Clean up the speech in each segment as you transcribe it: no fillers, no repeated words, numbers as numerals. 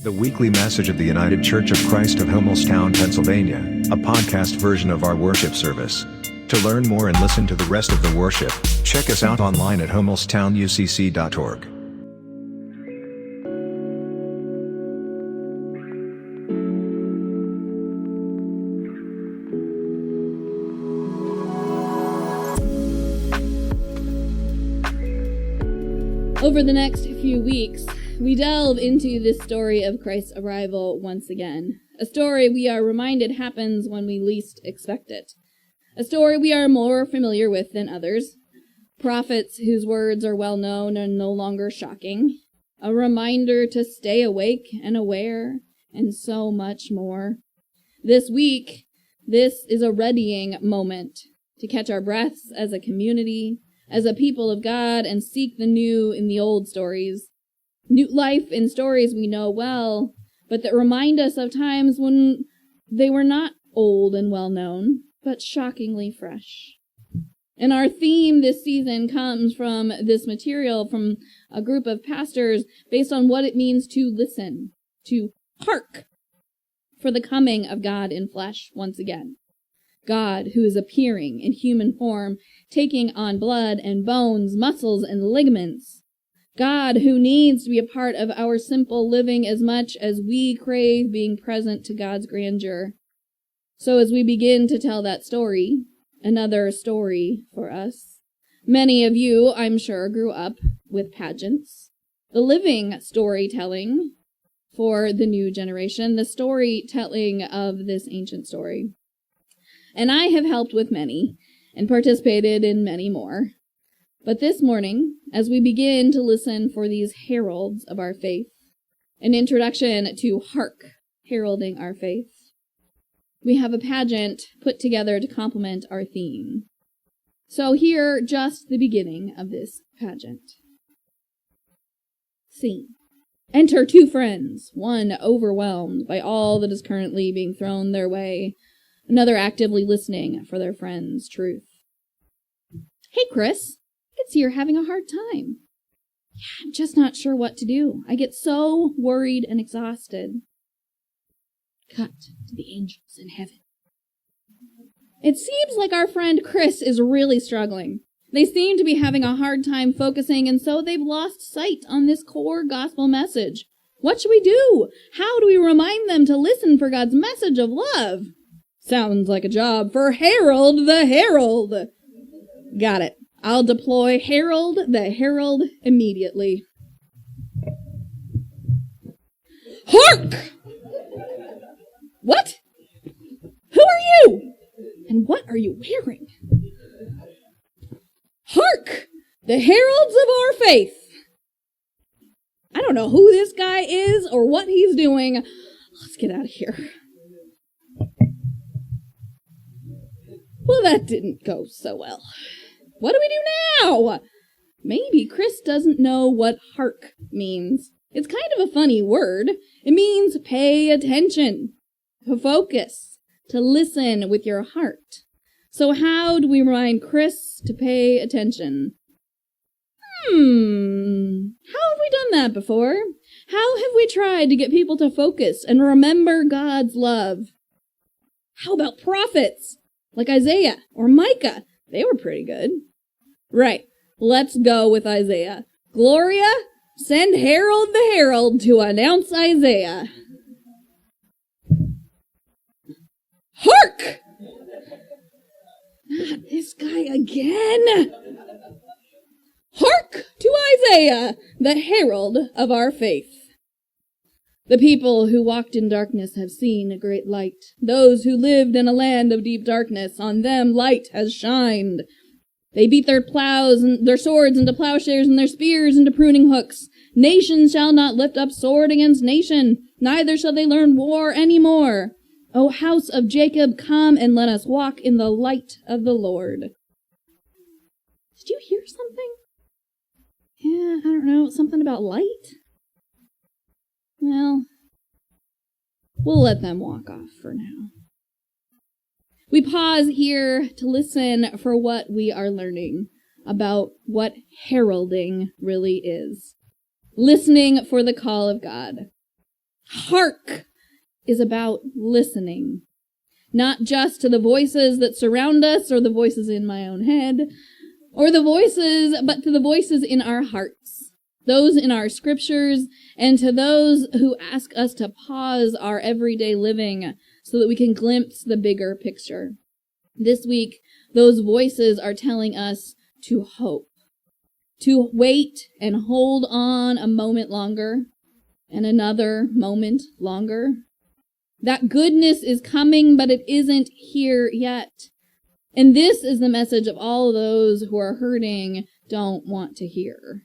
The weekly message of the United Church of Christ of Heraldstown, Pennsylvania, a podcast version of our worship service. To learn more and listen to the rest of the worship, check us out online at heraldstownucc.org. Over the next few weeks, we delve into this story of Christ's arrival once again. A story we are reminded happens when we least expect it. A story we are more familiar with than others. Prophets whose words are well known and no longer shocking. A reminder to stay awake and aware, and so much more. This week, this is a readying moment to catch our breaths as a community, as a people of God, and seek the new in the old stories. New life in stories we know well, but that remind us of times when they were not old and well known, but shockingly fresh. And our theme this season comes from this material from a group of pastors based on what it means to listen, to hark for the coming of God in flesh once again. God who is appearing in human form, taking on blood and bones, muscles and ligaments. God who needs to be a part of our simple living as much as we crave being present to God's grandeur. So as we begin to tell that story, another story for us, many of you, I'm sure, grew up with pageants. The living storytelling for the new generation, the storytelling of this ancient story. And I have helped with many and participated in many more. But this morning, as we begin to listen for these heralds of our faith, an introduction to hark, heralding our faith, we have a pageant put together to complement our theme. So hear just the beginning of this pageant. Scene. Enter two friends, one overwhelmed by all that is currently being thrown their way, another actively listening for their friend's truth. Hey, Chris. I can see you're having a hard time. Yeah, I'm just not sure what to do. I get so worried and exhausted. Cut to the angels in heaven. It seems like our friend Chris is really struggling. They seem to be having a hard time focusing, and so they've lost sight on this core gospel message. What should we do? How do we remind them to listen for God's message of love? Sounds like a job for Harold the Herald. Got it. I'll deploy Harold the Herald immediately. Hark! What? Who are you? And what are you wearing? Hark! The heralds of our faith. I don't know who this guy is or what he's doing. Let's get out of here. Well, that didn't go so well. What do we do now? Maybe Chris doesn't know what hark means. It's kind of a funny word. It means pay attention, to focus, to listen with your heart. So how do we remind Chris to pay attention? How have we done that before? How have we tried to get people to focus and remember God's love? How about prophets? Like Isaiah or Micah. They were pretty good. Right. Let's go with Isaiah. Gloria, send Harold the Herald to announce Isaiah. Hark! Not this guy again. Hark to Isaiah, the herald of our faith. The people who walked in darkness have seen a great light. Those who lived in a land of deep darkness, on them light has shined. They beat their plows and their swords into plowshares and their spears into pruning hooks. Nation shall not lift up sword against nation, neither shall they learn war any more. O house of Jacob, come and let us walk in the light of the Lord. Did you hear something? Yeah, I don't know, something about light? Well, we'll let them walk off for now. We pause here to listen for what we are learning about what heralding really is. Listening for the call of God. Hark is about listening, not just to the voices that surround us or the voices in my own head, or the voices, but to the voices in our hearts, those in our scriptures, and to those who ask us to pause our everyday living so that we can glimpse the bigger picture. This week, those voices are telling us to hope, to wait and hold on a moment longer, and another moment longer. That goodness is coming, but it isn't here yet. And this is the message of all of those who are hurting, don't want to hear.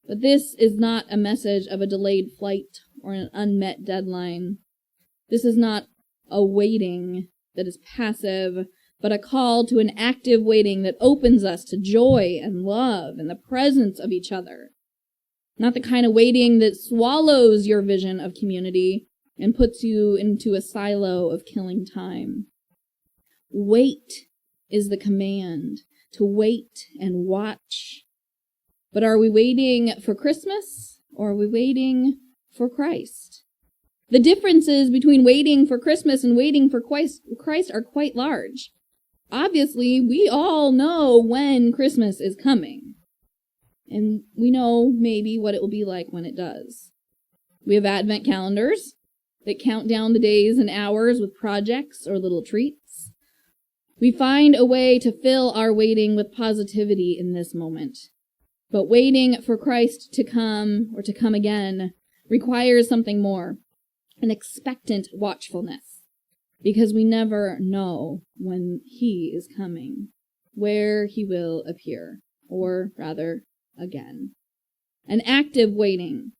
But this is not a message of a delayed flight or an unmet deadline. This is not a waiting that is passive, but a call to an active waiting that opens us to joy and love and the presence of each other. Not the kind of waiting that swallows your vision of community and puts you into a silo of killing time. Wait is the command, to wait and watch. But are we waiting for Christmas, or are we waiting for Christ? The differences between waiting for Christmas and waiting for Christ are quite large. Obviously, we all know when Christmas is coming. And we know maybe what it will be like when it does. We have Advent calendars that count down the days and hours with projects or little treats. We find a way to fill our waiting with positivity in this moment. But waiting for Christ to come or to come again requires something more, an expectant watchfulness, because we never know when he is coming, where he will appear, or rather, again. An active waiting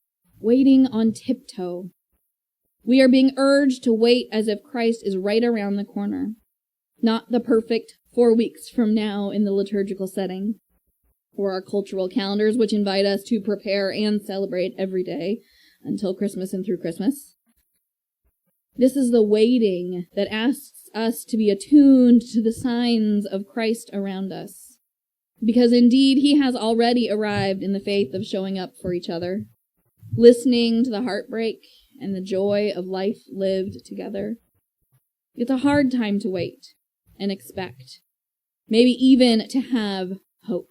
on tiptoe. We are being urged to wait as if Christ is right around the corner, not the perfect 4 weeks from now in the liturgical setting, or our cultural calendars, which invite us to prepare and celebrate every day until Christmas and through Christmas. This is the waiting that asks us to be attuned to the signs of Christ around us, because indeed he has already arrived in the faith of showing up for each other, listening to the heartbreak and the joy of life lived together. It's a hard time to wait and expect, maybe even to have hope.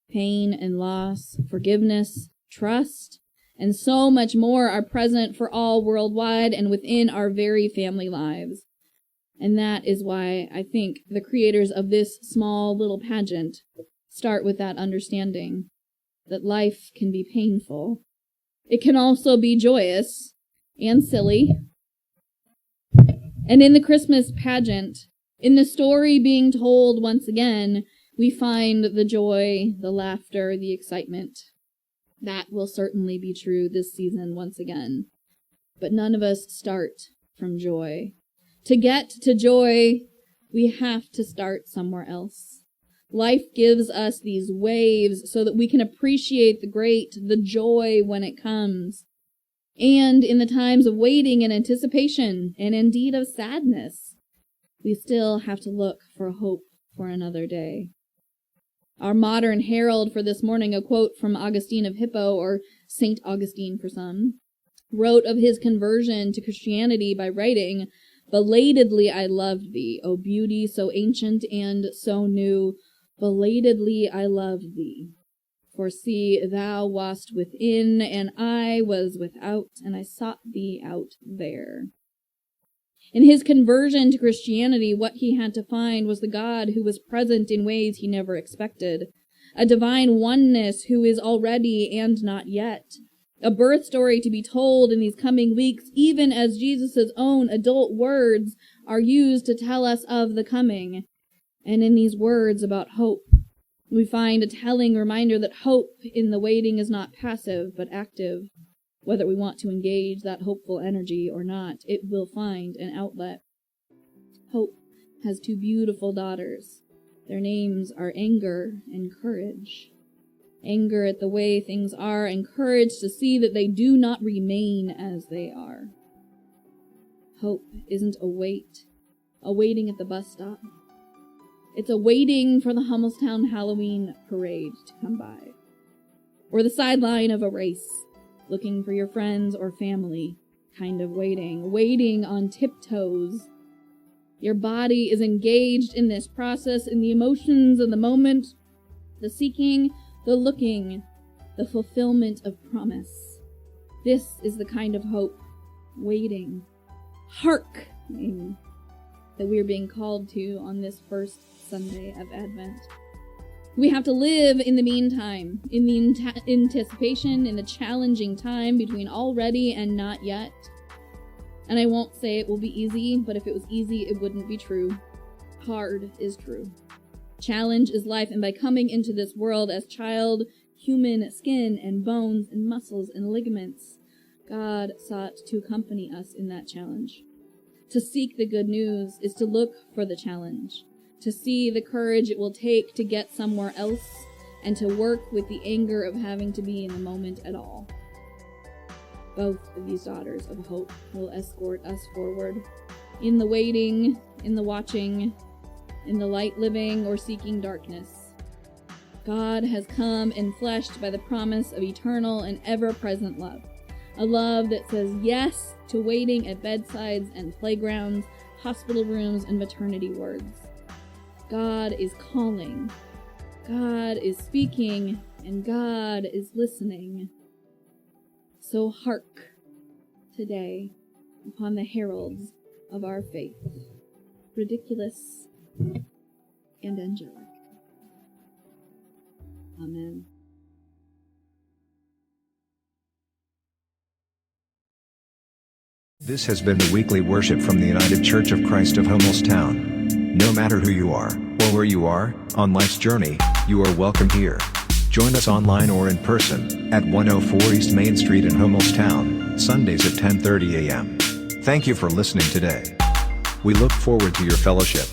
Pain and loss, forgiveness, trust, and so much more are present for all worldwide and within our very family lives. And that is why I think the creators of this small little pageant start with that understanding that life can be painful. It can also be joyous and silly. And in the Christmas pageant, in the story being told once again, we find the joy, the laughter, the excitement. That will certainly be true this season once again. But none of us start from joy. To get to joy, we have to start somewhere else. Life gives us these waves so that we can appreciate the great, the joy when it comes. And in the times of waiting and anticipation, and indeed of sadness, we still have to look for hope for another day. Our modern herald for this morning, a quote from Augustine of Hippo, or Saint Augustine for some, wrote of his conversion to Christianity by writing, "Belatedly I loved thee, O beauty so ancient and so new, belatedly I loved thee. For see, thou wast within, and I was without, and I sought thee out there." In his conversion to Christianity, what he had to find was the God who was present in ways he never expected, a divine oneness who is already and not yet, a birth story to be told in these coming weeks, even as Jesus' own adult words are used to tell us of the coming. And in these words about hope, we find a telling reminder that hope in the waiting is not passive, but active. Whether we want to engage that hopeful energy or not, it will find an outlet. Hope has two beautiful daughters. Their names are Anger and Courage. Anger at the way things are, and courage to see that they do not remain as they are. Hope isn't a waiting at the bus stop. It's a waiting for the Hummelstown Halloween parade to come by, or the sideline of a race, looking for your friends or family kind of waiting on tiptoes. Your body is engaged in this process, in the emotions of the moment, the seeking, the looking, the fulfillment of promise. This is the kind of hope, waiting, hearkening, that we are being called to on this first Sunday of Advent. We have to live in the meantime, in the anticipation, in the challenging time between already and not yet. And I won't say it will be easy, but if it was easy, it wouldn't be true. Hard is true. Challenge is life, and by coming into this world as child, human skin and bones and muscles and ligaments, God sought to accompany us in that challenge. To seek the good news is to look for the challenge, to see the courage it will take to get somewhere else, and to work with the anger of having to be in the moment at all. Both of these daughters of hope will escort us forward, in the waiting, in the watching, in the light living or seeking darkness. God has come enfleshed by the promise of eternal and ever-present love. A love that says yes to waiting at bedsides and playgrounds, hospital rooms, and maternity wards. God is calling. God is speaking, and God is listening. So hark today upon the heralds of our faith, ridiculous and angelic. Amen. This has been the weekly worship from the United Church of Christ of Hummelstown. No matter who you are, or where you are, on life's journey, you are welcome here. Join us online or in person, at 104 East Main Street in Hummelstown, Sundays at 10:30 a.m. Thank you for listening today. We look forward to your fellowship.